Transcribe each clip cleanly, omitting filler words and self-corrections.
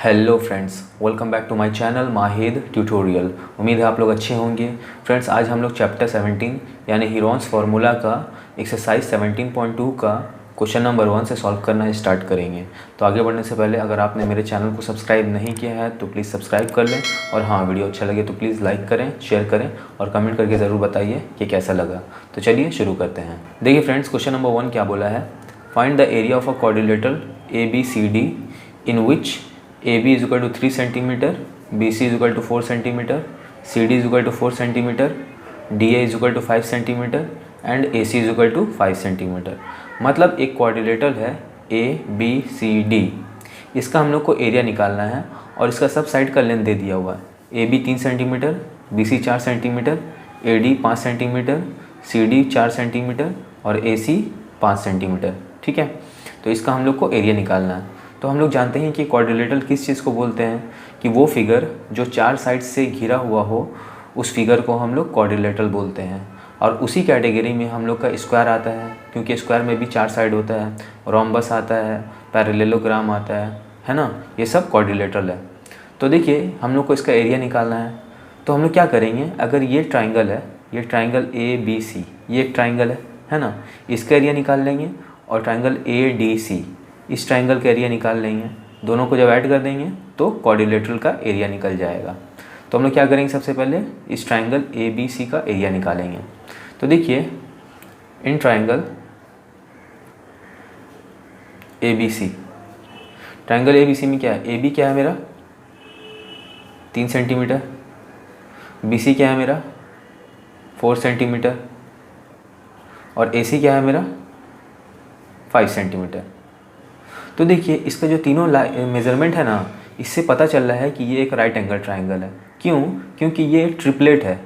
Hello friends, welcome back to my channel Mahid tutorial. उम्मीद है आप लोग अच्छे होंगे। फ्रेंड्स, आज हम लोग चैप्टर 17 यानी हीरोन्स फार्मूला का एक्सरसाइज 17.2 का क्वेश्चन नंबर 1 से सॉल्व करना स्टार्ट करेंगे। तो आगे बढ़ने से पहले अगर आपने मेरे चैनल को सब्सक्राइब नहीं किया है तो प्लीज़ सब्सक्राइब कर लें, और हाँ, वीडियो अच्छा लगे तो प्लीज़ लाइक करें, शेयर करें और कमेंट करके ज़रूर बताइए कि कैसा लगा। तो चलिए शुरू करते हैं। देखिए फ्रेंड्स, क्वेश्चन नंबर 1 क्या बोला है, find the area of a quadrilateral ABCD in which AB is equal to 3 centimeter, BC is equal to 4 centimeter, CD is equal to 4 centimeter, DA is equal to 5 centimeter and AC is equal to 5 centimeter। मतलब एक quadrilateral है ABCD, इसका हम लोग को area निकालना है और इसका सब साइड का लेंथ दे दिया हुआ है। AB 3 centimetre, BC 4 centimetre, AD 5 centimetre, CD 4 centimetre और AC 5 सेंटीमीटर। ठीक है, तो इसका हम लोग को एरिया निकालना है। तो हम लोग जानते हैं कि क्वाड्रिलेटरल किस चीज़ को बोलते हैं, कि वो फिगर जो चार साइड से घिरा हुआ हो उस फिगर को हम लोग क्वाड्रिलेटरल बोलते हैं। और उसी कैटेगरी में हम लोग का स्क्वायर आता है, क्योंकि स्क्वायर में भी चार साइड होता है, रोम्बस आता है, पैरेललोग्राम आता है ना, ये सब क्वाड्रिलेटरल है। तो देखिए हम लोग को इसका एरिया निकालना है। तो हम लोग क्या करेंगे, अगर ये ट्राइंगल है, ये ट्राइंगल ABC, ये एक ट्राइंगल है ना, इसका एरिया निकाल लेंगे, और ट्राइंगल ADC, इस ट्राइंगल का एरिया निकाल लेंगे। दोनों को जब ऐड कर देंगे तो क्वाड्रिलेटरल का एरिया निकल जाएगा। तो हम लोग क्या करेंगे, सबसे पहले इस ट्राइंगल ABC का एरिया निकालेंगे। तो देखिए in triangle ABC, triangle ABC में क्या है, AB क्या है मेरा 3 सेंटीमीटर, BC क्या है मेरा 4 सेंटीमीटर और AC क्या है मेरा 5 सेंटीमीटर। तो देखिए इसका जो तीनों मेज़रमेंट है ना, इससे पता चल रहा है कि ये एक राइट एंगल ट्राइंगल है। क्यों? क्योंकि ये ट्रिपलेट है,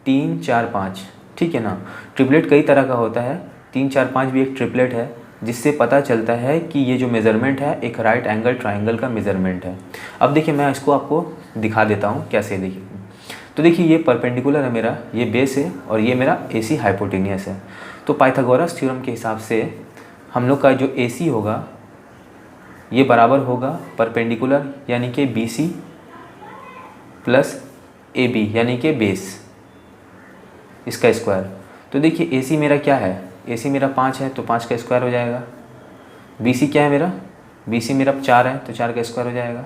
3 4 5। ठीक है ना, ट्रिपलेट कई तरह का होता है, 3 4 5 भी एक ट्रिपलेट है, जिससे पता चलता है कि ये जो मेज़रमेंट है एक राइट एंगल ट्राइंगल का मेज़रमेंट है। अब देखिए मैं इसको आपको दिखा देता हूँ कैसे। देखिए तो देखिए ये परपेंडिकुलर है मेरा, ये बेस है, और ये मेरा AC हाइपोटेनियस है। तो पाइथागोरस थ्योरम के हिसाब से हम लोग का जो AC होगा ये बराबर होगा परपेंडिकुलर यानी कि BC प्लस AB यानी कि बेस, इसका स्क्वायर। तो देखिए AC मेरा क्या है, AC मेरा 5 है तो 5 का स्क्वायर हो जाएगा। BC क्या है मेरा, BC मेरा 4 है तो 4 का स्क्वायर हो जाएगा।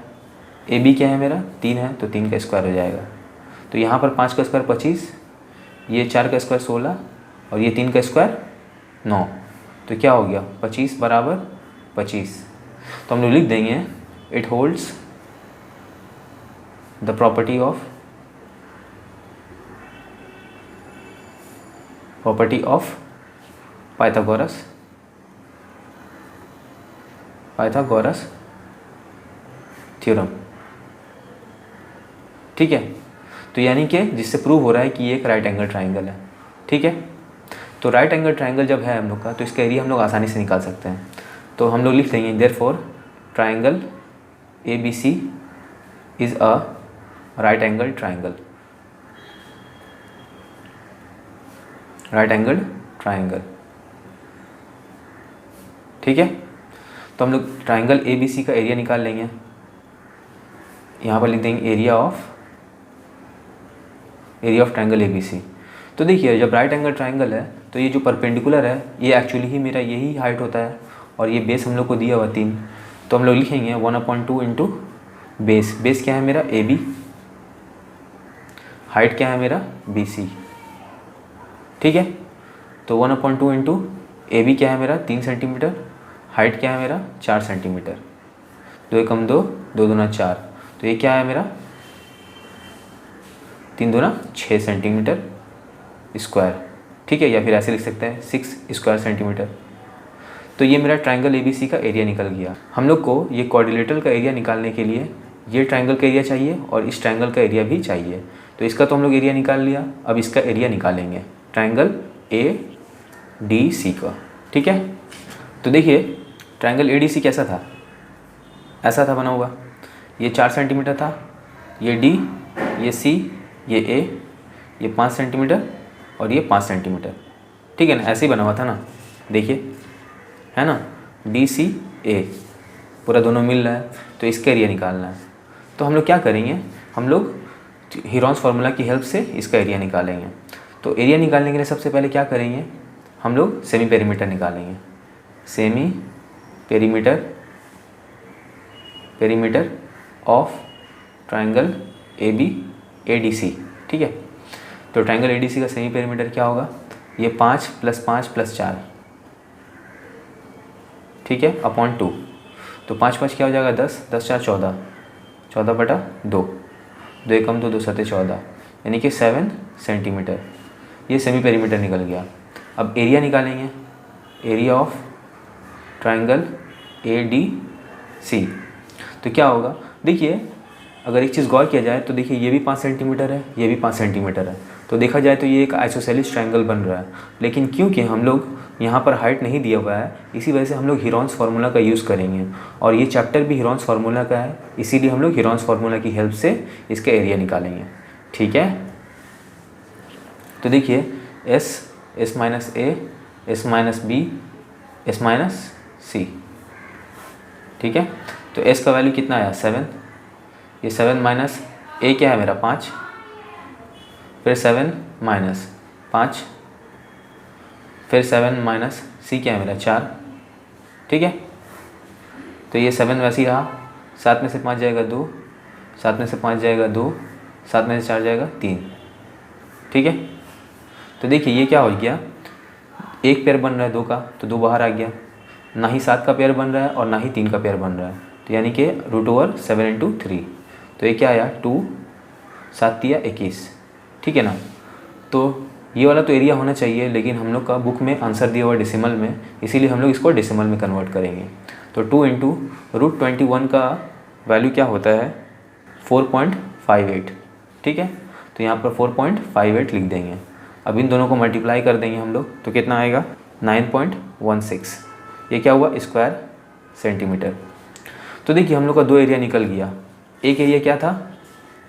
AB क्या है मेरा 3 है तो 3 का स्क्वायर हो जाएगा। तो यहाँ पर 5 का स्क्वायर 25, ये 4 का स्क्वायर 16 और ये 3 का स्क्वायर 9। तो क्या हो गया 25 बराबर 25। तो हम लोग लिख देंगे it holds the property of Pythagoras theorem. ठीक है, तो यानी कि जिससे प्रूव हो रहा है कि ये एक राइट एंगल ट्राइंगल है। ठीक है, तो राइट एंगल ट्राइंगल जब है हम लोग का, तो इसका एरिया हम लोग आसानी से निकाल सकते हैं। तो हम लोग लिख देंगे therefore triangle ABC is a right angle triangle. ठीक है, तो हम लोग ट्राइंगल ABC का एरिया निकाल लेंगे। यहाँ पर लिख देंगे एरिया ऑफ ट्राइंगल ABC। तो देखिए जब राइट एंगल ट्राइंगल है तो ये जो परपेंडिकुलर है ये एक्चुअली ही मेरा यही हाइट होता है, और ये बेस हम लोग को दिया हुआ 3। तो हम लोग लिखेंगे 1/2 इंटू बेस क्या है मेरा AB, हाइट क्या है मेरा BC। ठीक है, तो 1/2 इंटू AB क्या है मेरा 3 सेंटीमीटर, हाइट क्या है मेरा 4 सेंटीमीटर, 2 एकम 2, 2 दूना 4, तो ये क्या है मेरा 3 दूना 6 सेंटीमीटर स्क्वायर। ठीक है, या फिर ऐसे लिख सकते हैं 6 स्क्वायर सेंटीमीटर। तो ये मेरा ट्राइंगल ABC का एरिया निकल गया। हम लोग को ये क्वाड्रिलेटरल का एरिया निकालने के लिए ये ट्राइंगल का एरिया चाहिए और इस ट्राइंगल का एरिया भी चाहिए। तो इसका तो हम लोग एरिया निकाल लिया, अब इसका एरिया निकालेंगे ट्राइंगल ADC का। ठीक है, तो देखिए ट्राइंगल ADC कैसा था, ऐसा था बना हुआ। ये 4 सेंटीमीटर था, ये D, ये C, ये A, ये 5 सेंटीमीटर और ये 5 सेंटीमीटर। ठीक है ना, ऐसे ही बना हुआ था ना, देखिए है ना, DCA पूरा दोनों मिल रहा है। तो इसका एरिया निकालना है। तो हम लोग क्या करेंगे, हम लोग हीरोन्स फार्मूला की हेल्प से इसका एरिया निकालेंगे। तो एरिया निकालने के लिए सबसे पहले क्या करेंगे, हम लोग सेमी पेरीमीटर निकालेंगे। Semi perimeter of triangle A B A D C. ठीक है, तो ट्राइंगल ए डी सी का सेमी पेरीमीटर क्या होगा, ये 5 + 5 + 4, ठीक है, अपॉन 2। तो 5 5 क्या हो जाएगा 10, 10 4 14, 14/2, 2 एकम 2, 2 7 14, यानी कि 7 सेंटीमीटर। ये सेमी पेरीमीटर निकल गया। अब एरिया निकालेंगे, area of triangle A D C. तो क्या होगा, देखिए अगर एक चीज़ गौर किया जाए तो देखिए ये भी 5 सेंटीमीटर है, ये भी 5 सेंटीमीटर है। तो देखा जाए तो ये एक आइसोसेलिस ट्रायंगल बन रहा है। लेकिन क्योंकि हम लोग यहाँ पर हाइट नहीं दिया हुआ है, इसी वजह से हम लोग हीरोन्स फार्मूला का यूज़ करेंगे। और ये चैप्टर भी हीरोन्स फार्मूला का है, इसीलिए हम लोग हीरोन्स फार्मूला की हेल्प से इसका एरिया निकालेंगे। ठीक है, तो देखिए S - A, S - B, S - C। ठीक है, तो S का वैल्यू कितना आया 7, ये 7 माइनस A क्या है मेरा 5, फिर 7 माइनस 5, फिर 7 माइनस C क्या है मेरा 4। ठीक है, तो ये 7 वैसे ही रहा, 7 में से 5 जाएगा 2, 7 में से 5 जाएगा 2, 7 में से 4 जाएगा 3। ठीक है, तो देखिए ये क्या हो गया, एक पेयर बन रहा है 2 का, तो 2 बाहर आ गया, ना ही 7 का पेयर बन रहा है और ना ही 3 का पेयर बन रहा है। तो यानी कि √7 × 3, तो ये क्या आया 2, 7 × 21। ठीक है ना, तो ये वाला तो एरिया होना चाहिए, लेकिन हम लोग का बुक में आंसर दिया हुआ डेसिमल में, इसीलिए हम लोग इसको डेसिमल में कन्वर्ट करेंगे। तो 2 × √21 का वैल्यू क्या होता है 4.58। ठीक है, तो यहाँ पर 4.58 लिख देंगे। अब इन दोनों को मल्टीप्लाई कर देंगे हम लोग, तो कितना आएगा 9.16। ये क्या हुआ स्क्वायर सेंटीमीटर। तो देखिए हम लोग का 2 एरिया निकल गया। एक एरिया क्या था,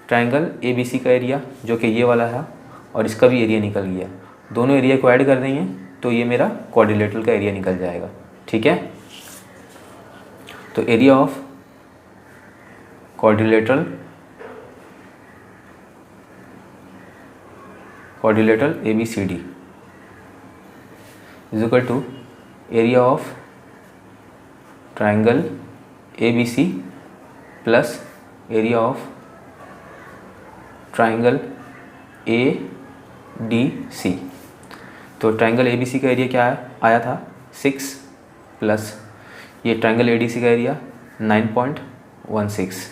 ट्रायंगल ABC का एरिया जो कि ये वाला है, और इसका भी एरिया निकल गया। दोनों एरिया को ऐड कर देंगे तो ये मेरा क्वाड्रिलेटरल का एरिया निकल जाएगा। ठीक है, तो area of quadrilateral ABCD is equal to area of triangle ABC plus area of triangle ADC। तो ट्रायंगल ABC का एरिया क्या आया था 6 प्लस ये ट्रायंगल ADC का एरिया 9.16,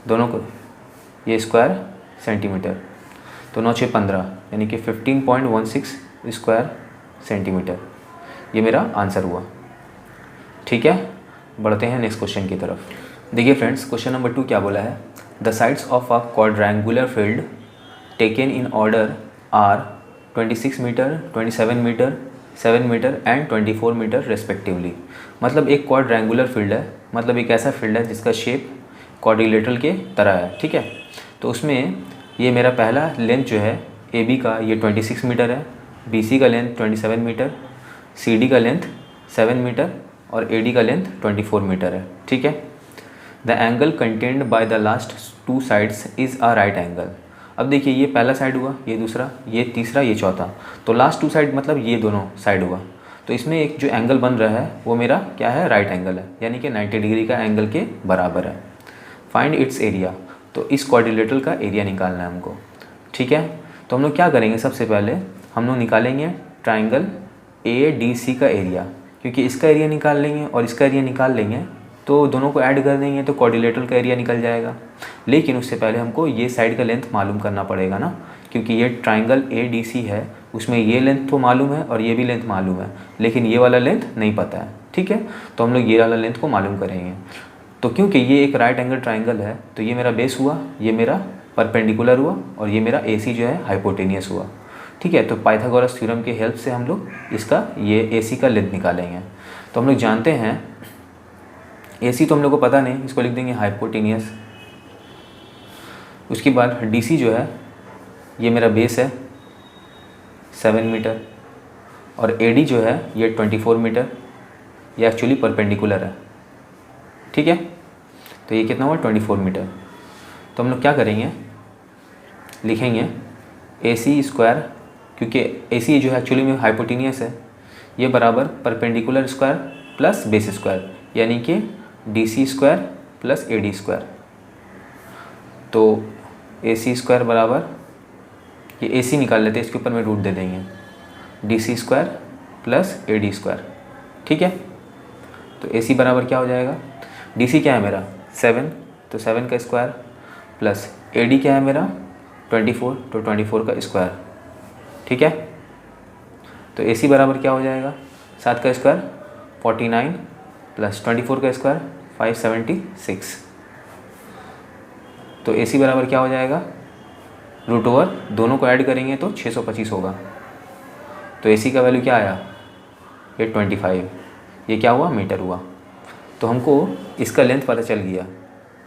दोनों को ये स्क्वायर सेंटीमीटर, तो 9 6 15, यानी कि 15.16 स्क्वायर सेंटीमीटर। ये मेरा आंसर हुआ। ठीक है, बढ़ते हैं नेक्स्ट क्वेश्चन की तरफ। देखिए फ्रेंड्स, क्वेश्चन नंबर 2 क्या बोला है, the sides of a quadrangular field taken in order are 26 metre, 27 metre, 7 metre and 24 metre respectively. मतलब एक क्वाड्रेंगुलर फील्ड है, मतलब एक ऐसा फील्ड है जिसका शेप क्वाड्रिलेटरल के तरह है। ठीक है, तो उसमें ये मेरा पहला लेंथ जो है AB का ये 26 मीटर है, BC का लेंथ 27 मीटर, CD का लेंथ 7 मीटर और AD का लेंथ 24 मीटर है। ठीक है, the angle contained by the last 2 sides is a right angle. अब देखिए ये पहला साइड हुआ, ये दूसरा, ये तीसरा, ये चौथा, तो लास्ट 2 साइड मतलब ये दोनों साइड हुआ। तो इसमें एक जो एंगल बन रहा है वो मेरा क्या है राइट एंगल है, यानी कि 90 डिग्री का एंगल के बराबर है। फाइंड इट्स एरिया, तो इस क्वाड्रिलेटरल का एरिया निकालना है हमको। ठीक है, तो हम लोग क्या करेंगे, सबसे पहले हम लोग निकालेंगे ट्राइंगल ADC का एरिया, क्योंकि इसका एरिया निकाल लेंगे और इसका एरिया निकाल लेंगे तो दोनों को ऐड कर देंगे तो क्वाड्रिलेटरल का एरिया निकल जाएगा। लेकिन उससे पहले हमको ये साइड का लेंथ मालूम करना पड़ेगा ना, क्योंकि ये ट्राइंगल ADC है, उसमें ये लेंथ तो मालूम है और ये भी लेंथ मालूम है, लेकिन ये वाला लेंथ नहीं पता है। ठीक है, तो हम लोग ये वाला लेंथ को मालूम करेंगे। तो क्योंकि ये एक राइट एंगल ट्राइंगल है, तो ये मेरा बेस हुआ, ये मेरा परपेंडिकुलर हुआ और ये मेरा AC जो है हाइपोटेनियस हुआ। ठीक है, तो पाइथागोरस थ्योरम की हेल्प से हम लोग इसका ये AC का लेंथ निकालेंगे। तो हम लोग जानते हैं AC तो हम लोग को पता नहीं, इसको लिख देंगे हाइपोटेनियस। उसके बाद DC जो है ये मेरा बेस है 7 मीटर और AD जो है ये 24 मीटर, ये एक्चुअली परपेंडिकुलर है। ठीक है, तो ये कितना हुआ 24 मीटर। तो हम लोग क्या करेंगे, लिखेंगे AC स्क्वायर, क्योंकि AC जो है एक्चुअली में हाइपोटेनियस है, ये बराबर perpendicular square plus base square, यानी कि DC square plus AD square. तो AC स्क्वायर बराबर, ये AC निकाल लेते हैं, इसके ऊपर में रूट दे देंगे, DC square plus AD square. ठीक है, तो AC बराबर क्या हो जाएगा, DC क्या है मेरा 7, तो 7 का स्क्वायर प्लस AD क्या है मेरा 24, तो 24 का स्क्वायर। ठीक है, तो AC बराबर क्या हो जाएगा, 7 का स्क्वायर 49 प्लस 24 का स्क्वायर 576। तो AC बराबर क्या हो जाएगा, रूट ओवर दोनों को ऐड करेंगे तो 625 होगा। तो AC का वैल्यू क्या आया, ये 25, ये क्या हुआ, मीटर हुआ। तो हमको इसका लेंथ पता चल गया,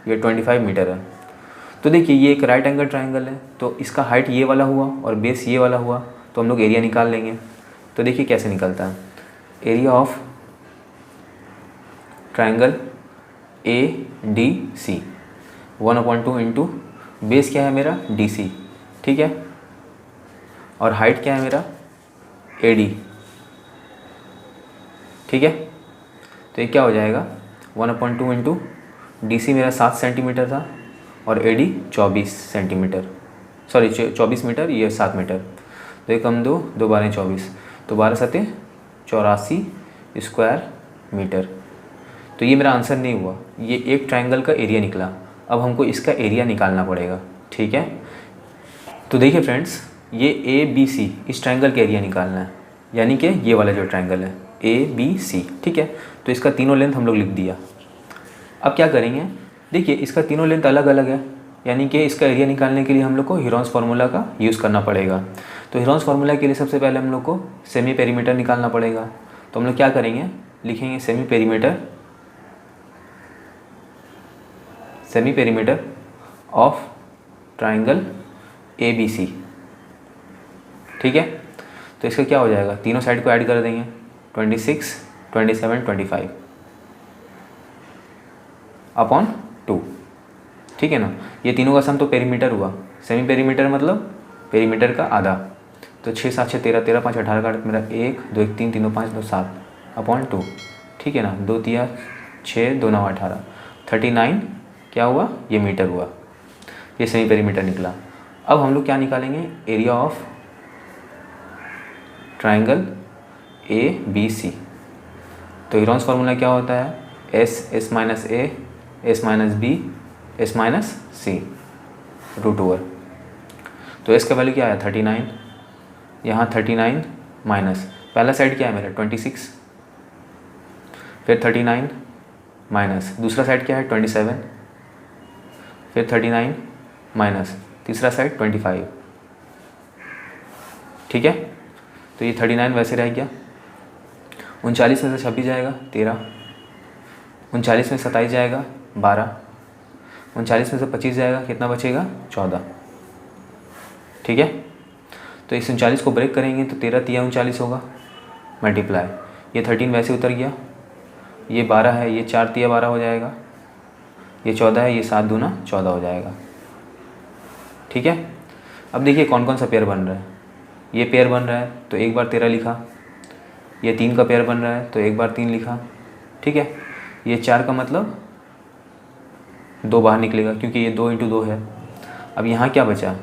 ये 25 मीटर है। तो देखिए ये एक राइट एंगल ट्रायंगल है, तो इसका हाइट ये वाला हुआ और बेस ये वाला हुआ, तो हम लोग एरिया निकाल लेंगे। तो देखिए कैसे निकलता है, area of triangle ADC 1/2 into base क्या है मेरा DC, ठीक है, और हाइट क्या है मेरा AD। ठीक है, तो ये क्या हो जाएगा 1/2 इंटू DC मेरा 7 सेंटीमीटर था और AD 24 सेंटीमीटर, सॉरी 24 मीटर, ये 7 मीटर। तो एक कम 2 2 12 24, तो 12 सते 84 स्क्वायर मीटर। तो ये मेरा आंसर नहीं हुआ, ये एक ट्रायंगल का एरिया निकला। अब हमको इसका एरिया निकालना पड़ेगा। ठीक है, तो देखिए फ्रेंड्स, ये ABC इस ट्रायंगल का एरिया निकालना है, यानी कि ये वाला जो ट्रायंगल है ABC। ठीक है, तो इसका तीनों लेंथ हम लोग लिख दिया। अब क्या करेंगे, देखिए इसका तीनों लेंथ अलग अलग है, यानी कि इसका एरिया निकालने के लिए हम लोग को हीरोन्स फार्मूला का यूज़ करना पड़ेगा। तो हीरोन्स फार्मूला के लिए सबसे पहले हम लोग को सेमी पेरीमीटर निकालना पड़ेगा। तो हम लोग क्या करेंगे, लिखेंगे semi perimeter of triangle ABC। ठीक है, तो इसका क्या हो जाएगा, तीनों साइड को ऐड कर देंगे 26 27 25 अपॉन 2। ठीक है ना, ये तीनों का सम तो पेरीमीटर हुआ, सेमी पेरीमीटर मतलब पेरीमीटर का आधा। तो 6 7 6 13 13 5 18 का मेरा 1 2 1 3 3 2 5 2 7 अपॉन 2। ठीक है ना, 2 3 6 2 9 18 39 क्या हुआ, ये मीटर हुआ, ये सेमी पेरीमीटर निकला। अब हम लोग क्या निकालेंगे, एरिया ऑफ ट्रायंगल ABC। तो हीरोन्स फार्मूला क्या होता है, S minus A S minus B S minus C root over. तो S का वैल्यू क्या है 39, यहाँ 39 माइनस पहला साइड क्या है मेरा 26, फिर 39 माइनस दूसरा साइड क्या है 27, फिर 39 माइनस तीसरा साइड 25। ठीक है, तो ये 39 वैसे रह गया, 39 में से 26 जाएगा 13, 39 में 27 जाएगा 12, 39 में से 25 जाएगा, कितना बचेगा 14। ठीक है, तो इस 39 को ब्रेक करेंगे तो 13 3 39 होगा, मल्टीप्लाई, ये 13 वैसे उतर गया, ये 12 है, ये 4 3 12 हो जाएगा, ये 14 है, ये 7 दूना 14 हो जाएगा। ठीक है, अब देखिए कौन कौन सा पेयर बन रहा है, ये पेयर बन रहा है तो एक बार 13 लिखा, ये 3 का पेयर बन रहा है तो एक बार 3 लिखा। ठीक है, ये 4 का मतलब 2 बाहर निकलेगा क्योंकि ये 2 × 2 है। अब यहाँ क्या बचा,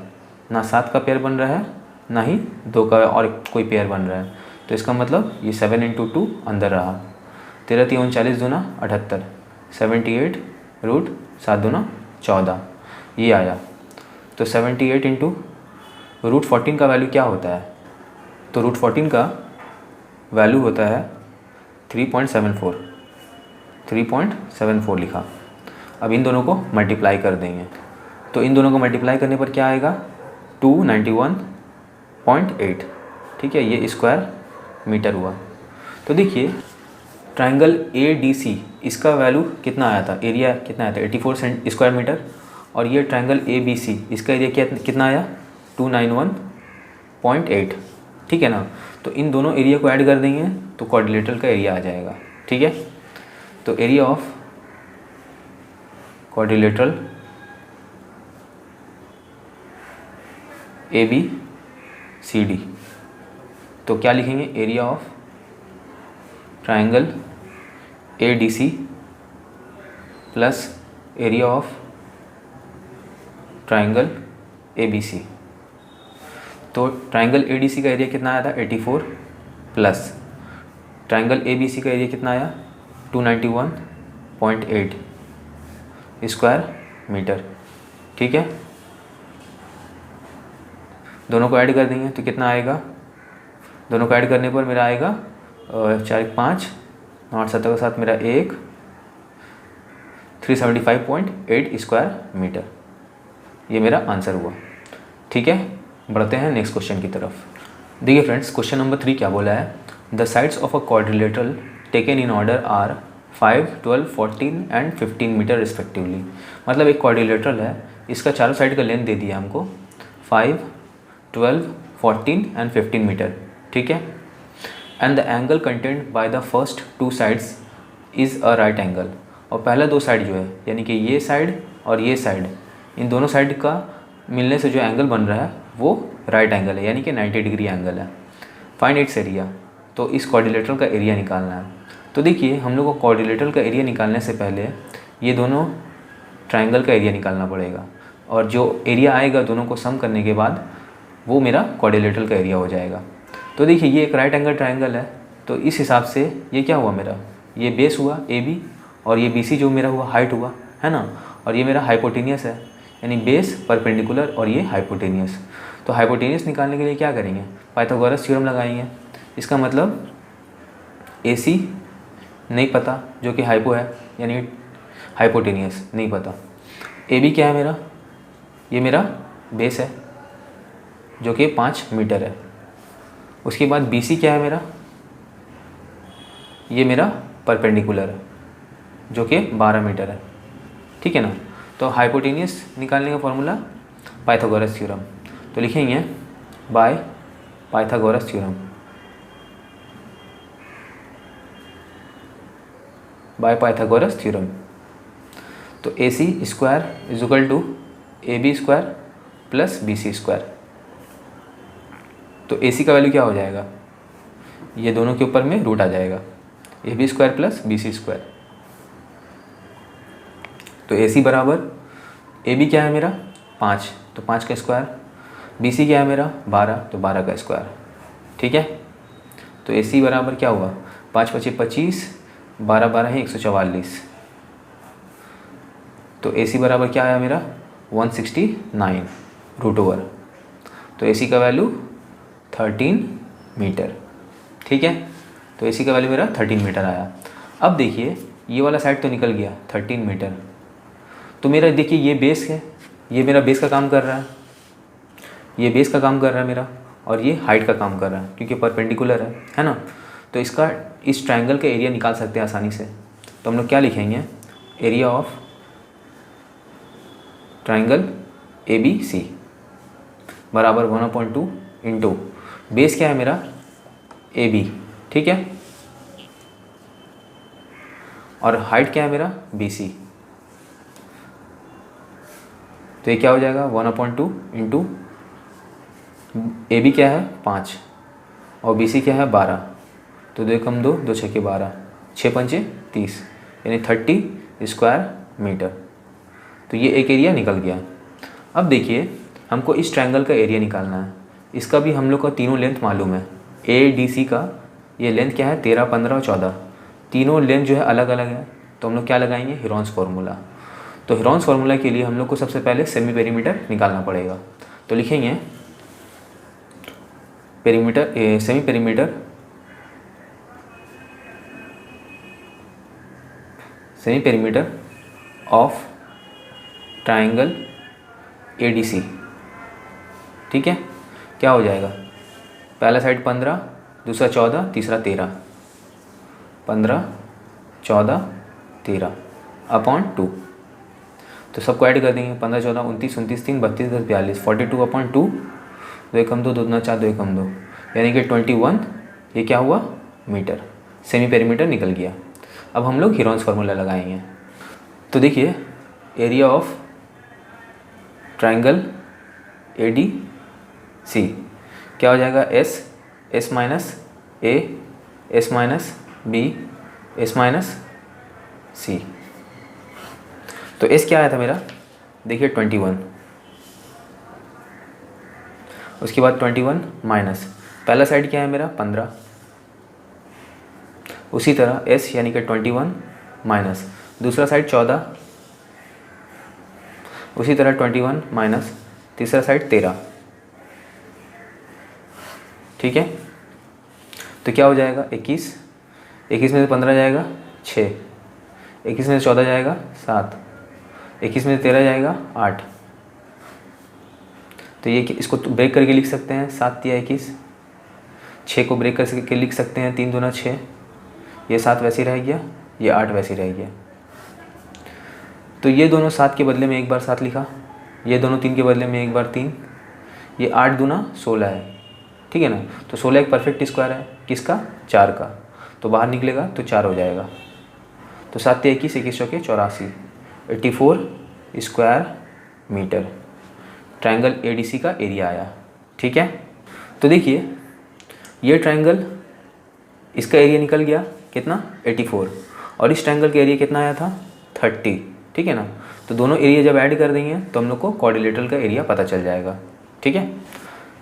ना 7 का पेयर बन रहा है ना ही 2 का और कोई पेयर बन रहा है, तो इसका मतलब ये 7 × 2 अंदर रहा। 13 3 39 दूना 78, 78 रूट 7 दूना 14, ये आया। तो 78 इंटू रूट 14 का वैल्यू क्या होता है, तो रूट 14 का वैल्यू होता है 3.74 लिखा। अब इन दोनों को मल्टीप्लाई कर देंगे, तो इन दोनों को मल्टीप्लाई करने पर क्या आएगा 291.8। ठीक है, ये स्क्वायर मीटर हुआ। तो देखिए ट्रायंगल ADC इसका वैल्यू कितना आया था, एरिया कितना आया था 84 स्क्वायर मीटर, और ये ट्रायंगल ABC इसका एरिया कितना आया 291.8। ठीक है ना, तो इन दोनों एरिया को ऐड कर देंगे तो क्वाड्रिलेटरल का एरिया आ जाएगा। ठीक है, तो एरिया ऑफ क्वाड्रिलेटरल ABCD। तो क्या लिखेंगे, area of triangle ADC plus area of triangle ABC। तो ट्राइंगल ADC का एरिया कितना आया था 84 प्लस ट्राइंगल ABC का एरिया कितना आया 291.8 स्क्वायर मीटर। ठीक है, दोनों को ऐड कर देंगे तो कितना आएगा, दोनों को ऐड करने पर मेरा आएगा 4 5 8 7 के साथ मेरा 375.8 स्क्वायर मीटर। ये मेरा आंसर हुआ। ठीक है, बढ़ते हैं नेक्स्ट क्वेश्चन की तरफ। देखिए फ्रेंड्स, क्वेश्चन नंबर 3 क्या बोला है, the sides of a quadrilateral taken in order are 5, 12, 14 and 15 metre respectively. मतलब एक क्वाड्रिलेटरल है, इसका चारों साइड का लेंथ दे दिया हमको 5, 12, 14 एंड 15 मीटर। ठीक है, and the angle content by the first 2 sides is a right angle. और पहला 2 साइड जो है, यानी कि ये साइड और ये साइड, इन दोनों साइड का मिलने से जो एंगल बन रहा है वो राइट एंगल है, यानी कि 90 डिग्री एंगल है। Find its area. तो इस क्वाड्रिलेटरल का एरिया निकालना है। तो देखिए, हम लोग को क्वाड्रिलेटरल का एरिया निकालने से पहले ये दोनों ट्राइंगल का एरिया निकालना पड़ेगा, और जो एरिया आएगा दोनों को सम करने के बाद वो मेरा क्वाड्रिलेटरल का एरिया हो जाएगा। तो देखिए, ये एक राइट एंगल ट्राइंगल है, तो इस हिसाब से ये क्या हुआ मेरा, ये बेस हुआ AB, और ये BC जो मेरा हुआ हाइट हुआ, है ना, और ये मेरा हाइपोटेनियस है, यानी बेस परपेंडिकुलर और ये हाइपोटेनियस। तो हाइपोटेनियस निकालने के लिए क्या करेंगे, पाइथागोरस थ्योरम लगाएंगे। इसका मतलब AC नहीं पता जो कि हाइपो है, यानी हाइपोटेनियस नहीं पता। AB क्या है मेरा, ये मेरा बेस है जो कि 5 मीटर है। उसके बाद BC क्या है मेरा, ये मेरा परपेंडिकुलर है जो कि 12 मीटर है। ठीक है ना। तो हाइपोटेनियस निकालने का फॉर्मूला पाइथागोरस थ्योरम। तो लिखेंगे by Pythagoras theorem, by Pythagoras theorem. तो AC square is equal to AB square plus BC square. तो AC का वैल्यू क्या हो जाएगा, ये दोनों के ऊपर में रूट आ जाएगा, AB square plus BC square. तो AC बराबर, AB क्या है मेरा 5, तो 5 का स्क्वायर, BC क्या है मेरा 12, तो 12 का स्क्वायर। ठीक है, तो AC बराबर क्या हुआ, 5 × 5 = 25, 12 12 है 144। तो AC बराबर क्या आया मेरा 169 रूट ओवर। तो AC का वैल्यू 13 मीटर। ठीक है, तो AC का वैल्यू मेरा 13 मीटर आया। अब देखिए, ये वाला साइड तो निकल गया 13 मीटर। तो मेरा देखिए, ये बेस है, ये मेरा बेस का काम कर रहा है, ये बेस का काम कर रहा है मेरा, और ये हाइट का काम कर रहा है क्योंकि परपेंडिकुलर है ना। तो इसका, इस ट्रायंगल का एरिया निकाल सकते हैं आसानी से। तो हम लोग क्या लिखेंगे, एरिया ऑफ ट्रायंगल ABC बराबर 1/2 इंटू बेस क्या है मेरा AB। ठीक है, और हाइट क्या है मेरा BC। तो ये क्या हो जाएगा 1/2 इंटू AB क्या है 5 और BC क्या है 12। तो 2 × 2 2 × 6 = 12, 6 × 5 = 30, यानी 30 स्क्वायर मीटर। तो ये एक एरिया निकल गया। अब देखिए, हमको इस ट्रायंगल का एरिया निकालना है। इसका भी हम लोग को तीनों लेंथ मालूम है। ADC का ये लेंथ क्या है 13, 15 और 14। तीनों लेंथ जो है अलग अलग है। तो हम लोग क्या लगाएंगे, हीरोन्स फार्मूला। तो हीरोन्स फार्मूला के लिए हम लोग को सबसे पहले सेमी पेरीमीटर निकालना पड़ेगा। तो लिखेंगे perimeter, semi perimeter, semi perimeter of triangle ADC। ठीक है, क्या हो जाएगा, पहला साइड 15, दूसरा 14, तीसरा 13, 15, 14, 13 अपॉन 2। तो सबको ऐड कर देंगे, 15, 14, 29, 29, 3, 32, 10, 42, 42/2। 2 × 2 2 × 4, 2 × 2, यानी कि 21। ये क्या हुआ मीटर, सेमी पेरीमीटर निकल गया। अब हम लोग हीरोन्स फार्मूला लगाएंगे। तो देखिए, area of triangle AD C. क्या हो जाएगा, S, S minus A, S minus B, S minus C. तो एस क्या आया था मेरा, देखिए 21, उसके बाद 21 माइनस, पहला साइड क्या है मेरा 15, उसी तरह एस यानी कि 21 माइनस दूसरा साइड 14, उसी तरह 21 माइनस तीसरा साइड 13। ठीक है, तो क्या हो जाएगा 21, 21 में से 15 जाएगा 6, 21 में से 14 जाएगा 7, 21 में से 13 जाएगा 8। तो ये इसको ब्रेक करके लिख सकते हैं, 7 या 21, 6 को ब्रेक करके लिख सकते हैं, 3 दूना 6, ये 7 वैसे ही रह गया, ये 8 वैसे ही रह गया। तो ये दोनों 7 के बदले में एक बार 7 लिखा, ये दोनों 3 के बदले में एक बार 3, ये 8 दूना 16 है, ठीक है ना। तो 16 एक परफेक्ट स्क्वायर है, किसका, 4 का, तो बाहर निकलेगा तो 4 हो जाएगा। तो 7 या 21, 21 चौके 84, 84 स्क्वायर मीटर ट्रायंगल एडीसी का एरिया आया। ठीक है, तो देखिए ये ट्रायंगल, इसका एरिया निकल गया कितना 84, और इस ट्रायंगल का एरिया कितना आया था 30। ठीक है ना, तो दोनों एरिया जब ऐड कर देंगे तो हम लोग को क्वाड्रिलेटरल का एरिया पता चल जाएगा। ठीक है,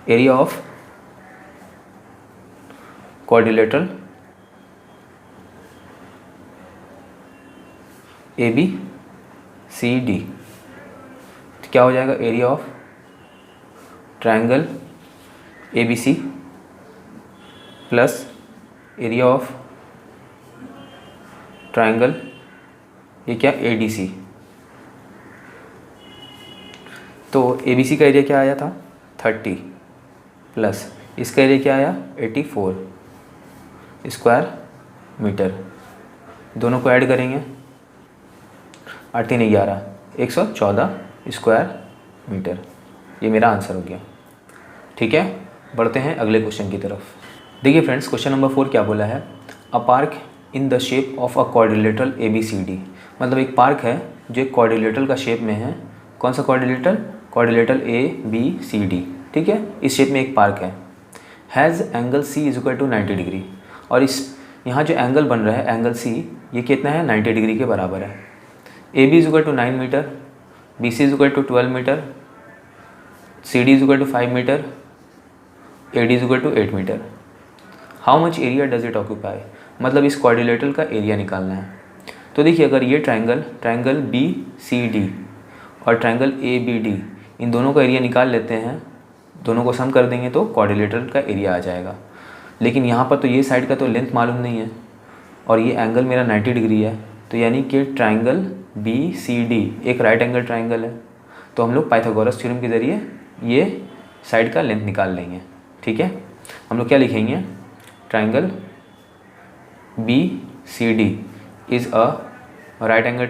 area of quadrilateral A B C D, क्या हो जाएगा, area of triangle A B C plus area of triangle ये क्या ए डी सी। तो ए बी सी का एरिया क्या आया था 30 प्लस इसका एरिया क्या आया 84 स्क्वायर मीटर, दोनों को ऐड करेंगे 8 3 11 114 स्क्वायर मीटर, ये मेरा आंसर हो गया। ठीक है, बढ़ते हैं अगले क्वेश्चन की तरफ। देखिए फ्रेंड्स, क्वेश्चन नंबर 4 क्या बोला है, a park in the shape of a quadrilateral A B C D, मतलब एक पार्क है जो एक क्वाड्रिलेटरल का शेप में है। कौन सा quadrilateral, quadrilateral A B C D. ठीक है, इस शेप में एक पार्क है, has angle C is equal to 90 degree, और इस यहाँ जो एंगल बन रहा है एंगल सी, ये कितना है 90 डिग्री के बराबर है। A B is equal to 9 metre, B C is equal to 12 metre, C D is equal to 5 metre, A D is equal to 8 metre. How much area does it occupy, मतलब इस quadrilateral का area निकालना है। तो देखिए अगर ये triangle B C D और ट्रायंगल ए बी डी, इन दोनों का एरिया निकाल लेते हैं, दोनों को सम कर देंगे तो क्वाड्रिलेटरल का एरिया आ जाएगा। लेकिन यहाँ पर तो ये साइड का तो लेंथ मालूम नहीं है, और ये एंगल मेरा 90 डिग्री है, तो यानी कि ट्रायंगल बी सी डी एक राइट एंगल ट्रायंगल है, तो हम लोग पाइथागोरस थ्योरम के ज़रिए ये साइड का लेंथ निकाल लेंगे। ठीक है, हम लोग क्या लिखेंगे, triangle B C D is a right angle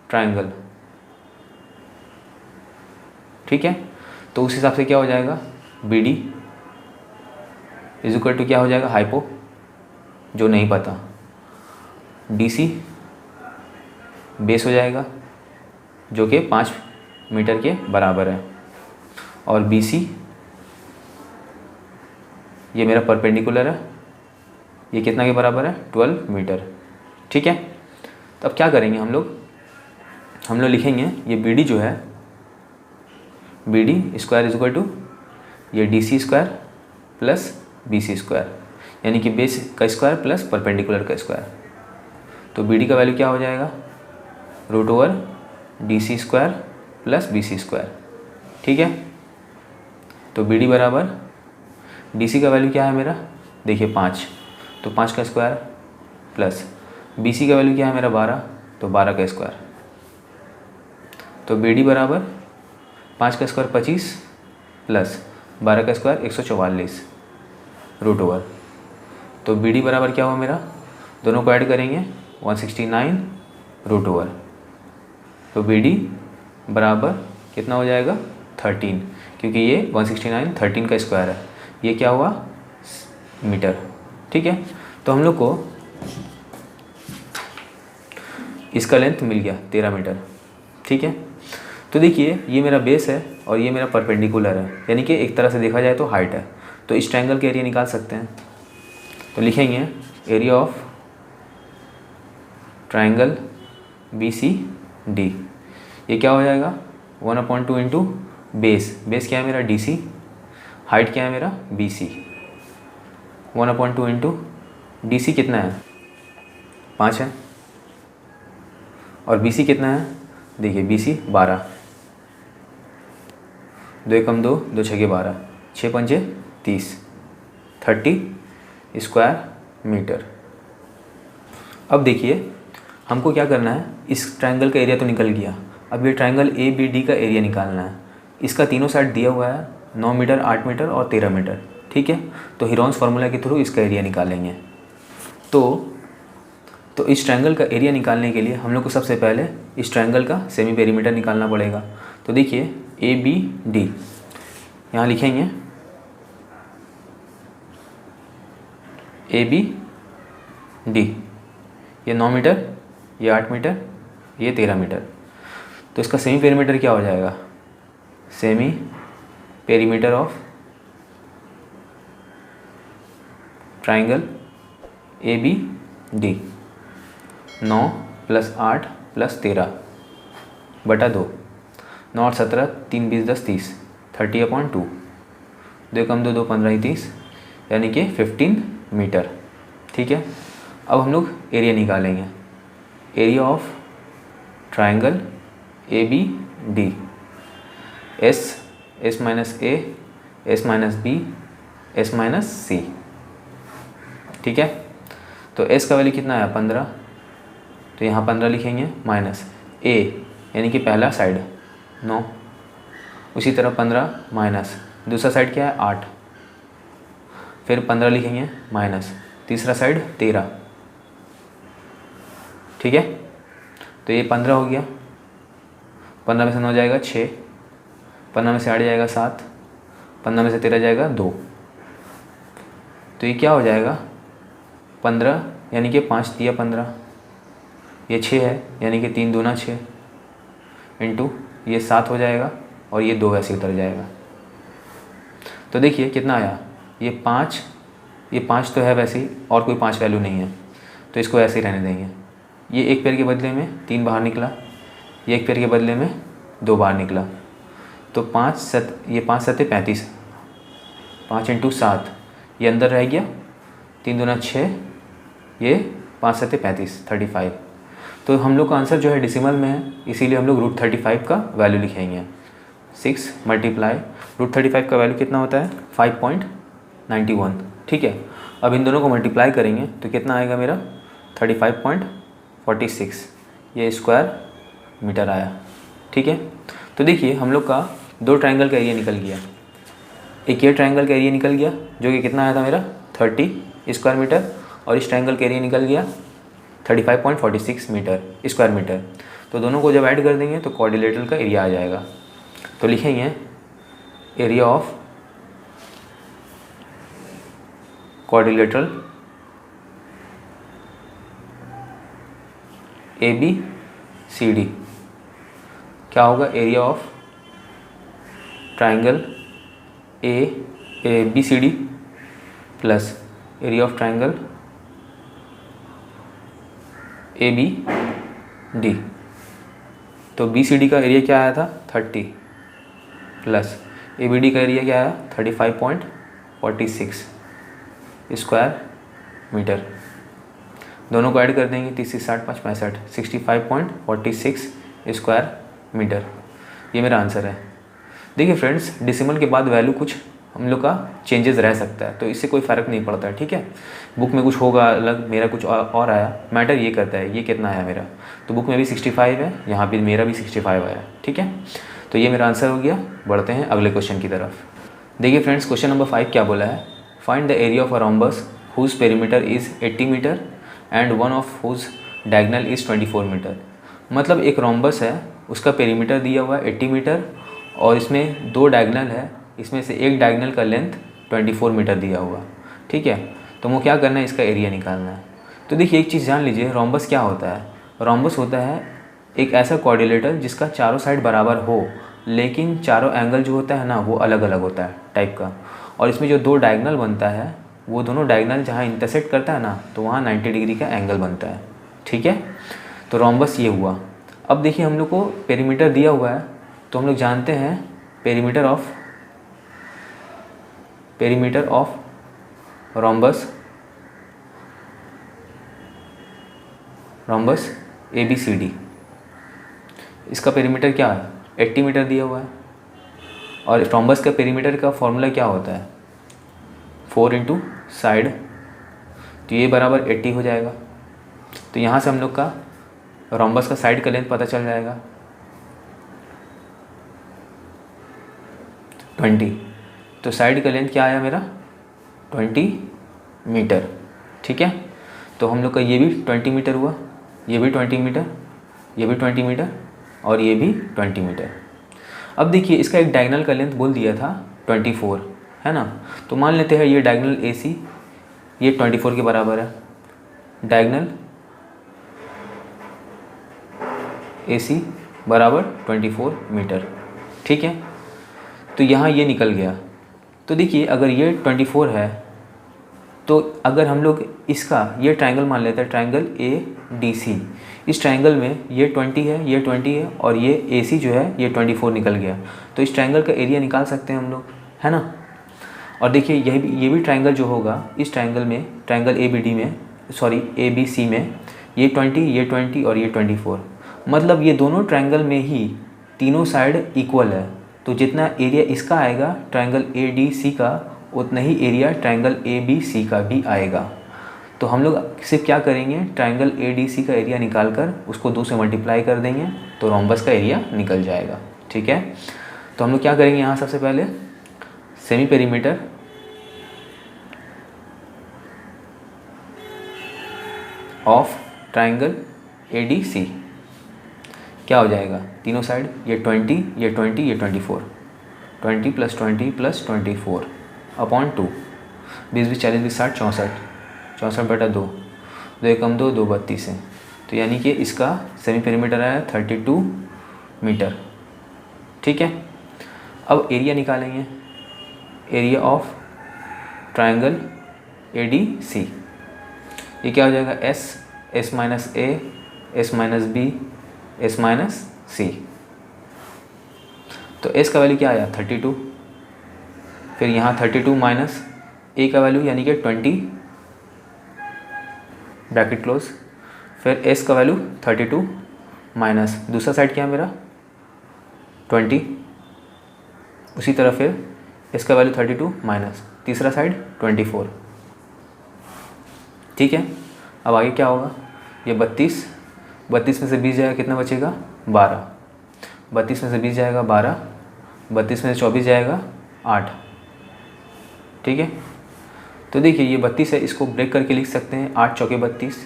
triangle. ठीक है, तो उस हिसाब से क्या हो जाएगा, B D is equal to क्या हो जाएगा, हाइपो जो नहीं पता, डी सी बेस हो जाएगा जो कि 5 मीटर के बराबर है, और बी सी ये मेरा परपेंडिकुलर है, ये कितना के बराबर है 12 मीटर। ठीक है, तो अब क्या करेंगे हम लोग लिखेंगे ये बी डी जो है, B D square is equal to ये D C square plus B C square, यानी कि बेस का स्क्वायर प्लस परपेंडिकुलर का स्क्वायर। तो बी डी का वैल्यू क्या हो जाएगा, root over D C square plus B C square. ठीक है, तो बी डी बराबर डी सी का वैल्यू क्या है मेरा, देखिए 5, तो 5 का स्क्वायर प्लस बी सी का वैल्यू क्या है मेरा 12, तो 12 का स्क्वायर। तो बी डी बराबर 5 का स्क्वायर 25 प्लस 12 का स्क्वायर 144 रूट ओवर। तो बी डी बराबर क्या हुआ मेरा, दोनों को ऐड करेंगे 169 रूट ओवर। तो बी डी बराबर कितना हो जाएगा 13, क्योंकि ये 169 13 का स्क्वायर है, ये क्या हुआ मीटर। ठीक है, तो हम लोग को इसका लेंथ मिल गया 13 मीटर। ठीक है, तो देखिए ये मेरा बेस है और ये मेरा परपेंडिकुलर है, यानी कि एक तरह से देखा जाए तो हाइट है। तो इस ट्रायंगल का एरिया निकाल सकते हैं। तो लिखेंगे एरिया ऑफ ट्रायंगल BCD। ये क्या हो जाएगा 1/2 इंटू बेस क्या है मेरा DC, हाइट क्या है मेरा BC। 1/2 इंटू DC कितना है 5 है, और BC कितना है देखिए BC 12, 2 एकम 2, 2 छके 12, 6 पंजे 30, 30 स्क्वायर मीटर। अब देखिए हमको क्या करना है, इस ट्रायंगल का एरिया तो निकल गया, अब ये ट्रायंगल ABD का एरिया निकालना है। इसका तीनों साइड दिया हुआ है 9 मीटर, 8 मीटर और 13 मीटर, ठीक है। तो हीरोन्स फार्मूला के थ्रू इसका एरिया निकालेंगे। तो इस ट्रायंगल का एरिया निकालने के लिए हम लोग को सबसे पहले इस ट्रायंगल का सेमी पेरीमीटर निकालना पड़ेगा। तो देखिए ABD यहाँ लिखेंगे ABD, ये 9 मीटर, ये 8 मीटर, ये 13 मीटर। तो इसका सेमी पेरीमीटर क्या हो जाएगा, semi perimeter of triangle ABD 9 + 8 + 13 बटा 2, 9 और 17, 3 20 10 30, 30/2, 2 एकम 2, 2 15 30, यानी कि 15 मीटर, ठीक है। अब हम लोग एरिया निकालेंगे, area of triangle ABD, S - A, S - B, S - C, ठीक है। तो S का वैल्यू कितना है 15, तो यहाँ 15 लिखेंगे, माइनस A यानी कि पहला साइड 9, उसी तरह 15 माइनस दूसरा साइड क्या है 8, फिर 15 लिखेंगे माइनस तीसरा साइड 13, ठीक है। तो ये 15 हो गया, 15 में से 9 जाएगा 6, 15 में से 8 जाएगा 7, 15 में से 13 जाएगा 2। तो ये क्या हो जाएगा 15 यानी कि 5 दिया 15, ये 6 है यानी कि 3 दूना 6 इंटू ये 7 हो जाएगा, और ये 2 वैसे उतर जाएगा। तो देखिए कितना आया, ये 5 तो है वैसे ही, और कोई 5 वैल्यू नहीं है, तो इसको ऐसे ही रहने देंगे। ये एक पेड़ के बदले में 3 बाहर निकला, ये एक पेड़ के बदले में 2 बाहर निकला। तो 5 7 35, 5 इंटू 7 ये अंदर रह गया, 3 दूना 6, ये 5 7 35, 35। तो हम लोग का आंसर जो है डेसिमल में है, इसीलिए हम लोग √35 का वैल्यू लिखेंगे। 6 मल्टीप्लाई √35 का वैल्यू कितना होता है 5.91, ठीक है। अब इन दोनों को मल्टीप्लाई करेंगे तो कितना आएगा मेरा 35.46, ये स्क्वायर मीटर आया, ठीक है। तो देखिए हम लोग का 2 ट्रायंगल का एरिया निकल गया, एक ये ट्रायंगल का एरिया निकल गया जो कि कितना आया था मेरा 30 स्क्वायर मीटर, और इस ट्रायंगल का एरिया निकल गया 35.46 स्क्वायर मीटर। तो दोनों को जब ऐड कर देंगे तो क्वाड्रिलेटरल का एरिया आ जाएगा। तो लिखेंगे एरिया ऑफ क्वाड्रिलेटरल ABCD क्या होगा, area of triangle ABCD plus area of triangle ABD। तो BCD का एरिया क्या आया था 30 प्लस ABD का एरिया क्या आया 35.46 स्क्वायर मीटर। दोनों को ऐड कर देंगे, 30 60 5 65, 65.46 स्क्वायर मीटर। ये मेरा आंसर है। देखिए फ्रेंड्स, डेसिमल के बाद वैल्यू कुछ हम लोग का चेंजेस रह सकता है, तो इससे कोई फ़र्क नहीं पड़ता है, ठीक है। बुक में कुछ होगा अलग, मेरा कुछ और आया, मैटर ये करता है ये कितना आया मेरा। तो बुक में भी 65 है, यहाँ भी मेरा भी 65 आया, ठीक है। तो ये मेरा आंसर हो गया। बढ़ते हैं अगले क्वेश्चन की तरफ। देखिए फ्रेंड्स, क्वेश्चन नंबर 5 क्या बोला है, find the area of a rhombus whose perimeter is 80 metre and one of whose diagonal is 24 metre. मतलब एक रोम्बस है, उसका पेरीमीटर दिया हुआ है 80 मीटर, और इसमें 2 डायगोनल है, इसमें से एक डायगोनल का लेंथ 24 मीटर दिया हुआ, ठीक है। तो वो क्या करना है, इसका एरिया निकालना है। तो देखिए एक चीज़ जान लीजिए, रोम्बस क्या होता है। रोम्बस होता है एक ऐसा कोऑर्डिनेटर जिसका चारों साइड बराबर हो लेकिन चारों एंगल जो होता है ना वो अलग अलग होता है टाइप का, और इसमें जो दो डायगोनल बनता है वो दोनों डायगोनल जहाँ इंटरसेक्ट करता है ना तो वहाँ 90 डिग्री का एंगल बनता है। ठीक है, तो रोम्बस ये हुआ। अब देखिए हम लोग को पेरीमीटर दिया हुआ है, तो हम लोग जानते हैं पेरीमीटर ऑफ रोम्बस ABCD। इसका पेरीमीटर क्या है 80 मीटर दिया हुआ है, और रोम्बस का पेरीमीटर का फॉर्मूला क्या होता है 4 इंटू साइड, तो ये बराबर 80 हो जाएगा। तो यहाँ से हम लोग का रोम्बस का साइड का लेंथ पता चल जाएगा 20। तो साइड का लेंथ क्या आया मेरा 20 मीटर। ठीक है, तो हम लोग का ये भी 20 मीटर हुआ, ये भी 20 मीटर, ये भी 20 मीटर और ये भी 20 मीटर। अब देखिए इसका एक डायगोनल का लेंथ बोल दिया था 24 है ना, तो मान लेते हैं ये डायगोनल AC ये 24 के बराबर है, डायगोनल AC बराबर 24 मीटर। ठीक है, तो यहाँ ये निकल गया। तो देखिए अगर ये 24 है तो अगर हम लोग इसका ये ट्रायंगल मान लेते हैं ट्रायंगल ADC, इस ट्रायंगल में ये 20 है, ये 20 है और ये AC जो है ये 24 निकल गया, तो इस ट्रायंगल का एरिया निकाल सकते हैं हम लोग, है ना। और देखिए ये भी ट्रायंगल जो होगा इस ट्रायंगल में ट्रायंगल ABC में ये 20, ये 20 और ये 24, मतलब ये दोनों ट्रायंगल में ही तीनों साइड इक्वल है, तो जितना एरिया इसका आएगा ट्रायंगल ADC का उतना ही एरिया ट्रायंगल ABC का भी आएगा। तो हम लोग सिर्फ क्या करेंगे ट्रायंगल ADC का एरिया निकाल कर उसको 2 से मल्टीप्लाई कर देंगे तो रोम्बस का एरिया निकल जाएगा। ठीक है, तो हम लोग क्या करेंगे यहाँ सबसे पहले semi perimeter of triangle ADC क्या हो जाएगा, तीनों साइड ये 20, ये 20, ये 24, 20 + 20 + 24 अपॉन 2, 20 20 40 20 60 64, 64/2, 2 एकम 2, 2 32 है, तो यानी कि इसका सेमी पेरीमीटर आया 32 मीटर। ठीक है, अब एरिया निकालेंगे, एरिया ऑफ ट्रायंगल ADC ये क्या हो जाएगा S - A S - B S - C। तो S का वैल्यू क्या आया 32, फिर यहाँ 32 माइनस A का वैल्यू यानी कि 20 ब्रैकेट क्लोज, फिर S का वैल्यू 32 माइनस दूसरा साइड क्या है मेरा 20, उसी तरह फिर S का वैल्यू 32 माइनस तीसरा साइड 24। ठीक है, अब आगे क्या होगा, ये 32 में से 20 जाएगा कितना बचेगा 12, 32 में से 20 जाएगा 12, 32 में से 24 जाएगा 8। ठीक है, तो देखिए ये 32 है, इसको ब्रेक करके लिख सकते हैं 8 चौके 32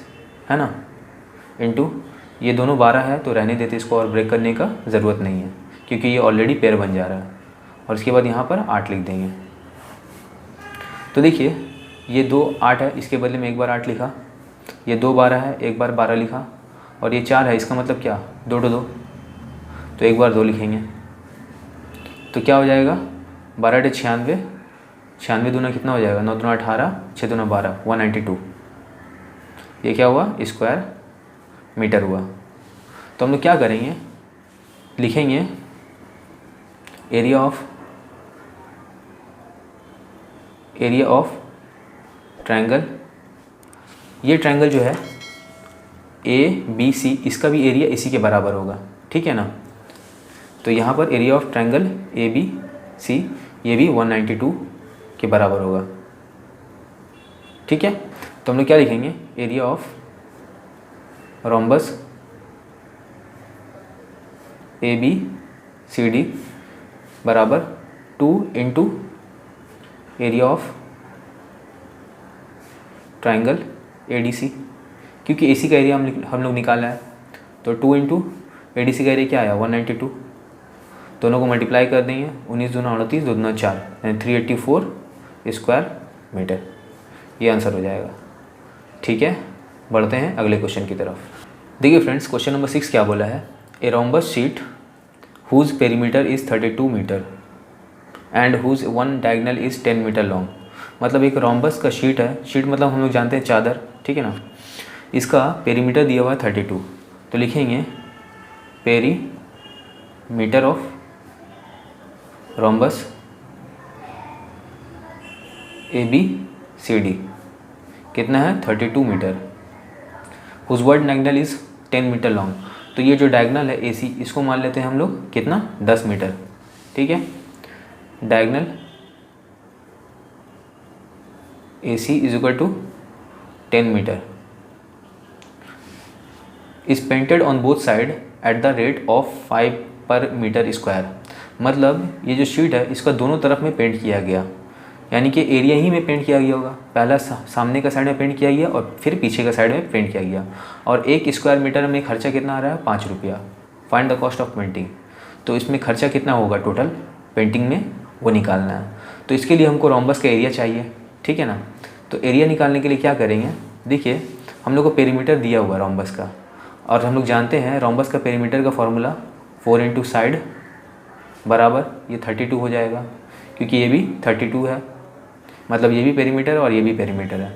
है ना, इनटू ये दोनों 12 है तो रहने देते इसको और ब्रेक करने का ज़रूरत नहीं है क्योंकि ये ऑलरेडी पेयर बन जा रहा है, और इसके बाद यहाँ पर 8 लिख देंगे। तो देखिए ये 2 8 है, इसके बदले में एक बार 8 लिखा, ये 2 12 है एक बार 12 लिखा, और ये 4 है, इसका मतलब क्या 2 2 2 तो एक बार 2 लिखेंगे, तो क्या हो जाएगा 12 × 96, 96 दूना कितना हो जाएगा 9 दूना 18, 6 दूना 12 192, ये क्या हुआ स्क्वायर मीटर हुआ। तो हम लोग क्या करेंगे लिखेंगे एरिया ऑफ ट्रायंगल, ये ट्रायंगल जो है ABC इसका भी एरिया इसी के बराबर होगा। ठीक है ना, तो यहाँ पर एरिया ऑफ ट्रायंगल ABC ये भी 192 के बराबर होगा। ठीक है, तो हम लोग क्या लिखेंगे एरिया ऑफ रोम्बस ABCD बराबर 2 into area of triangle ADC, क्योंकि AC का एरिया हम लोग निकाला है, तो 2 इंटू ADC का एरिया क्या आया 192, दोनों को मल्टीप्लाई कर देंगे 19 दूना 38, 2 दूना 4 यानी 384 स्क्वायर मीटर, ये आंसर हो जाएगा। ठीक है, बढ़ते हैं अगले क्वेश्चन की तरफ। देखिए फ्रेंड्स क्वेश्चन नंबर 6 क्या बोला है, a rhombus sheet whose perimeter is 32 metre and whose one diagonal is 10 metre long. मतलब एक रोम्बस का शीट है, शीट मतलब हम लोग जानते हैं चादर, ठीक है ना। इसका पेरीमीटर दिया हुआ है 32, तो लिखेंगे पेरीमीटर ऑफ रोम्बस ABCD कितना है 32 metre. Whose one diagonal is 10 metre long, तो ये जो डायगनल है AC इसको मान लेते हैं हम लोग कितना 10 मीटर, ठीक है। Diagonal AC is equal to 10 metre is painted on both side at the rate of 5 per metre square. मतलब ये जो शीट है इसका दोनों तरफ में पेंट किया गया, यानी कि एरिया ही में पेंट किया गया होगा। पहला सामने का साइड में पेंट किया गया और फिर पीछे का साइड में पेंट किया गया। और 1 स्क्वायर मीटर में खर्चा कितना आ रहा है 5 रुपया। Find the cost of painting, तो इसमें खर्चा कितना होगा टोटल पेंटिंग में वो निकालना है। तो इसके लिए हमको रोम्बस का एरिया चाहिए, ठीक है ना। तो एरिया निकालने के लिए क्या करेंगे, देखिए हम लोग को पेरीमीटर दिया हुआ है रोम्बस का, और हम लोग जानते हैं रोम्बस का पेरीमीटर का फॉर्मूला 4 इंटू साइड बराबर ये 32 हो जाएगा, क्योंकि ये भी 32 है, मतलब ये भी पेरीमीटर और ये भी पेरीमीटर है।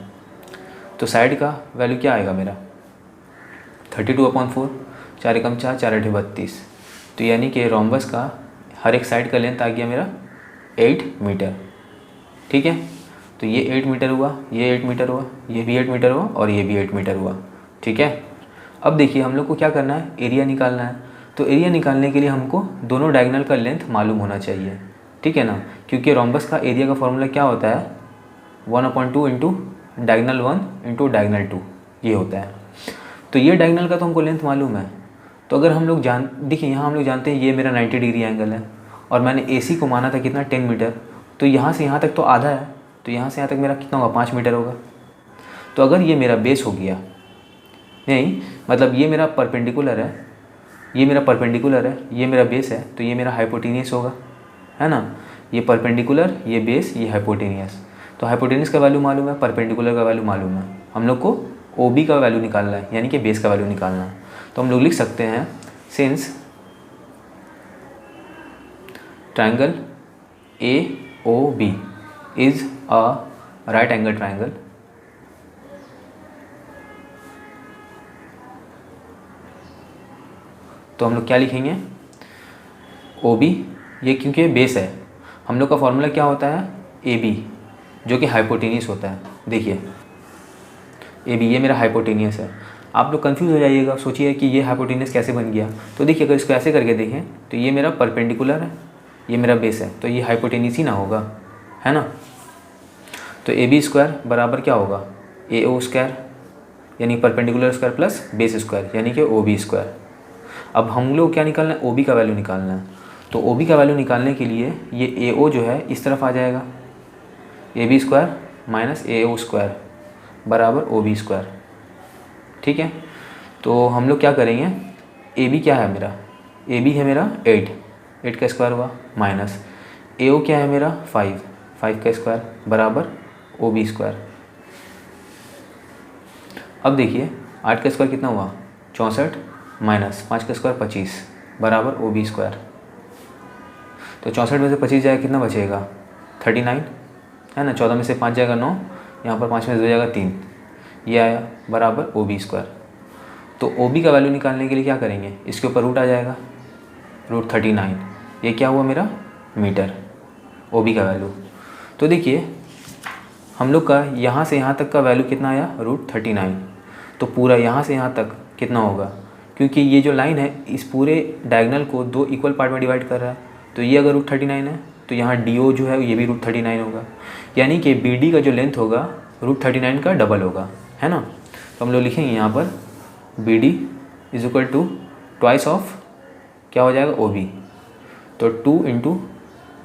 तो साइड का वैल्यू क्या आएगा मेरा 32/4, 4 एकम 4, 4 8 32। तो यानी कि रोम्बस का हर एक साइड का लेंथ आ गया मेरा 8 मीटर, ठीक है। तो ये 8 मीटर हुआ, ये 8 मीटर हुआ, ये भी 8 मीटर हुआ और ये भी 8 मीटर हुआ, ठीक है। अब देखिए हम लोग को क्या करना है, एरिया निकालना है। तो एरिया निकालने के लिए हमको दोनों डायगोनल का लेंथ मालूम होना चाहिए, ठीक है ना, क्योंकि रोम्बस का एरिया का फॉर्मूला क्या होता है 1/2 इंटू डायगोनल 1 इंटू डायगोनल 2 ये होता है। तो ये डायगोनल का तो हमको लेंथ मालूम है। तो अगर हम लोग देखिए यहाँ हम लोग जानते हैं ये मेरा 90 डिग्री एंगल है और मैंने AC को माना था कितना 10 मीटर, तो यहाँ से यहाँ तक तो आधा है, तो यहाँ से यहाँ तक मेरा कितना होगा 5 मीटर होगा। तो अगर ये मेरा बेस हो गया, नहीं मतलब ये मेरा परपेंडिकुलर है, ये मेरा परपेंडिकुलर है, ये मेरा बेस है, तो ये मेरा हाइपोटेनियस होगा, है ना। ये परपेंडिकुलर, ये बेस, ये हाइपोटेनियस। तो हाइपोटेनियस का वैल्यू मालूम है, परपेंडिकुलर का वैल्यू मालूम है, हम लोग को OB का वैल्यू निकालना है, यानी कि बेस का वैल्यू निकालना है। तो हम लोग लिख सकते हैं since triangle AOB is a right angle triangle, तो हम लोग क्या लिखेंगे OB, ये क्योंकि बेस है, हम लोग का फॉर्मूला क्या होता है AB जो कि हाइपोटेनियस होता है। देखिए AB ये मेरा हाइपोटेनियस है, आप लोग कंफ्यूज हो जाइएगा, सोचिए कि ये हाइपोटेनियस कैसे बन गया। तो देखिए अगर इसको ऐसे करके देखें तो ये मेरा परपेंडिकुलर है, ये मेरा बेस है, तो ये हाइपोटेनियस ही ना होगा, है ना। तो AB स्क्वायर बराबर क्या होगा AO स्क्वायर, यानी perpendicular square plus base square, यानी कि OB स्क्वायर। अब हम लोग क्या निकालना है OB का वैल्यू निकालना है। तो OB का वैल्यू निकालने के लिए ये AO जो है इस तरफ आ जाएगा, AB square minus AO square बराबर OB स्क्वायर, ठीक है। तो हम लोग क्या करेंगे, AB क्या है मेरा, AB है मेरा 8 का स्क्वायर हुआ, माइनस AO क्या है मेरा 5 का स्क्वायर बराबर OB स्क्वायर। अब देखिए 8 का स्क्वायर कितना हुआ 64 माइनस 5 का स्क्वायर 25 बराबर OB स्क्वायर। तो 64 में से 25 जाएगा कितना बचेगा 39, है ना। 14 में से 5 जाएगा 9, यहाँ पर 5 में से 2 जाएगा 3, ये आया बराबर OB स्क्वायर। तो OB का वैल्यू निकालने के लिए क्या करेंगे, इसके ऊपर रूट आ जाएगा, रूट 39, ये क्या हुआ मेरा मीटर OB का वैल्यू। तो देखिए हम लोग का यहाँ से यहाँ तक का वैल्यू कितना आया रूट 39, तो पूरा यहाँ से यहाँ तक कितना होगा, क्योंकि ये जो लाइन है इस पूरे डायगोनल को 2 इक्वल पार्ट में डिवाइड कर रहा है। तो ये अगर रूट 39 है तो यहाँ DO जो है ये भी रूट 39 होगा, यानी कि BD का जो लेंथ होगा रूट 39 का डबल होगा, है ना। तो हम लोग लिखेंगे यहाँ पर BD is equal to twice of क्या हो जाएगा OB, तो 2 इंटू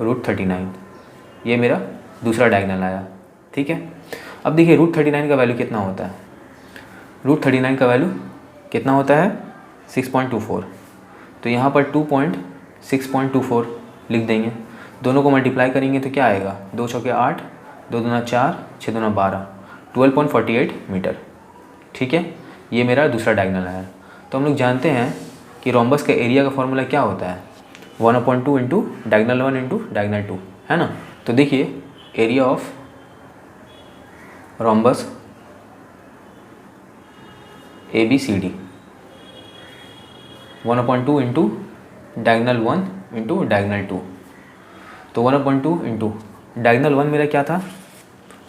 रूट 39, ये मेरा दूसरा डायगोनल आया, ठीक है। अब देखिए रूट 39 का वैल्यू कितना होता है, रूट 39 का वैल्यू कितना होता है 6.24। तो यहाँ पर 2.6.24 लिख देंगे, दोनों को मल्टीप्लाई करेंगे तो क्या आएगा 2 चौके 8, 2 दूना 4, 6 दूना 12, 12.48 मीटर, ठीक है। ये मेरा दूसरा डायगोनल आया। तो हम लोग जानते हैं कि रोम्बस का एरिया का फॉर्मूला क्या होता है, 1/2 इंटू डायगनल 1 इंटू डायगनल 2, है ना। तो देखिए area of rhombus ABCD 1/2 into diagonal 1 into diagonal 2। तो 1/2 इंटू डायगनल 1 मेरा क्या था,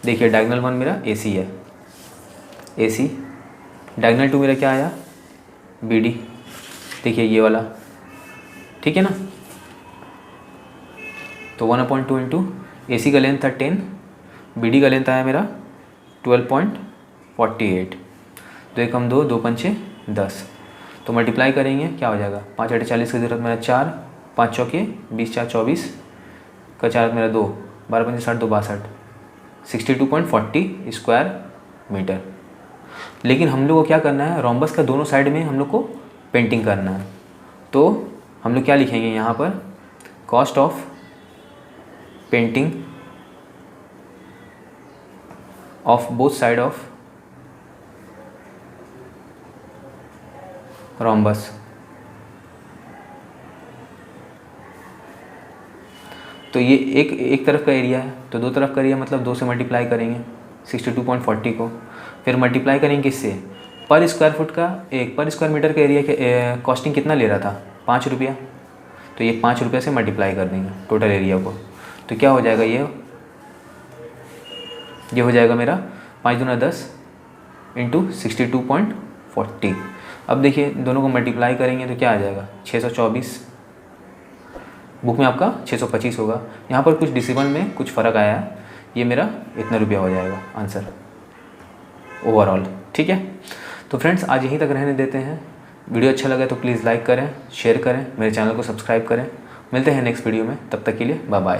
देखिए डायगनल 1 मेरा AC है, AC। डायगनल 2 मेरा क्या आया, BD, देखिए ये वाला, ठीक है ना। तो 1/2 इंटू AC का लेंथ था 10, BD का लेंथ आया मेरा 12.48। तो एक हम 2 पंचे 10, तो मल्टीप्लाई करेंगे क्या हो जाएगा, 5 8 40 की ज़रूरत मेरा 4, 5 चौके 20 4 24 का 4 मेरा 2, 12 पंचे 60 2 62, 62.40 स्क्वायर मीटर। लेकिन हम लोग को क्या करना है, रोम्बस का दोनों साइड में हम लोग को पेंटिंग करना है। तो हम लोग क्या लिखेंगे यहाँ पर, cost of painting of both side of rhombus. तो ये एक तरफ का एरिया है, तो दो तरफ का एरिया मतलब 2 से मल्टीप्लाई करेंगे 62.40 को, फिर मल्टीप्लाई करेंगे किससे, पर स्क्वायर फुट का, एक पर स्क्वायर मीटर का एरिया के कॉस्टिंग कितना ले रहा था, 5 रुपया। तो ये 5 रुपये से मल्टीप्लाई कर देंगे टोटल एरिया को। तो क्या हो जाएगा, ये हो जाएगा मेरा 5 दूना 10 इंटू 62.40। अब देखिए दोनों को मल्टीप्लाई करेंगे तो क्या आ जाएगा, 624। बुक में आपका 625 होगा, यहाँ पर कुछ डिसिमल में कुछ फ़र्क आया है, ये मेरा इतना रुपया हो जाएगा आंसर ओवरऑल, ठीक है। तो फ्रेंड्स आज यहीं तक रहने देते हैं। वीडियो अच्छा लगा तो प्लीज़ लाइक करें, शेयर करें, मेरे चैनल को सब्सक्राइब करें। मिलते हैं नेक्स्ट वीडियो में, तब तक के लिए बाय बाय।